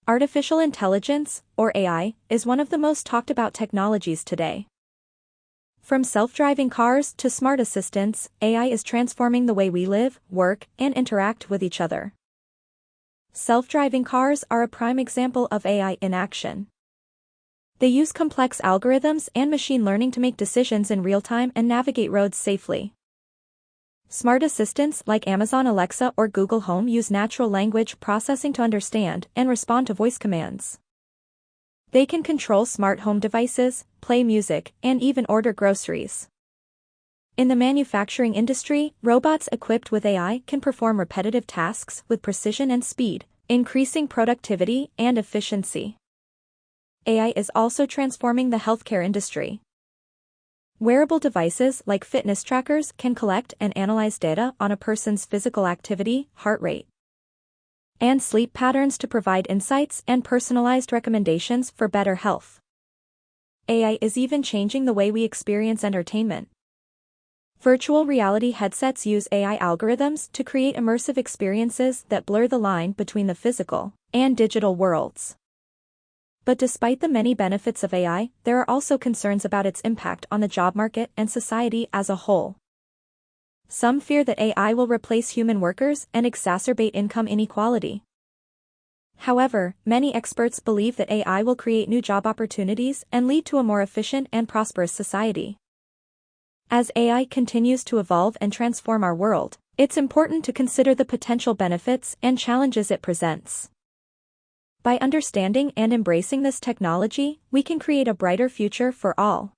Artificial intelligence, or AI, is one of the most talked about technologies today. From self-driving cars to smart assistants, AI is transforming the way we live, work, and interact with each other. Self-driving cars are a prime example of AI in action. They use complex algorithms and machine learning to make decisions in real time and navigate roads safely. Smart assistants like Amazon Alexa or Google Home use natural language processing to understand and respond to voice commands. They can control smart home devices, play music, and even order groceries. In the manufacturing industry, robots equipped with AI can perform repetitive tasks with precision and speed, increasing productivity and efficiency. AI is also transforming the healthcare industry. Wearable devices like fitness trackers can collect and analyze data on a person's physical activity, heart rate, and sleep patterns to provide insights and personalized recommendations for better health. AI is even changing the way we experience entertainment. Virtual reality headsets use AI algorithms to create immersive experiences that blur the line between the physical and digital worlds. But despite the many benefits of AI, there are also concerns about its impact on the job market and society as a whole. Some fear that AI will replace human workers and exacerbate income inequality. However, many experts believe that AI will create new job opportunities and lead to a more efficient and prosperous society. As AI continues to evolve and transform our world, it's important to consider the potential benefits and challenges it presents. By understanding and embracing this technology, we can create a brighter future for all.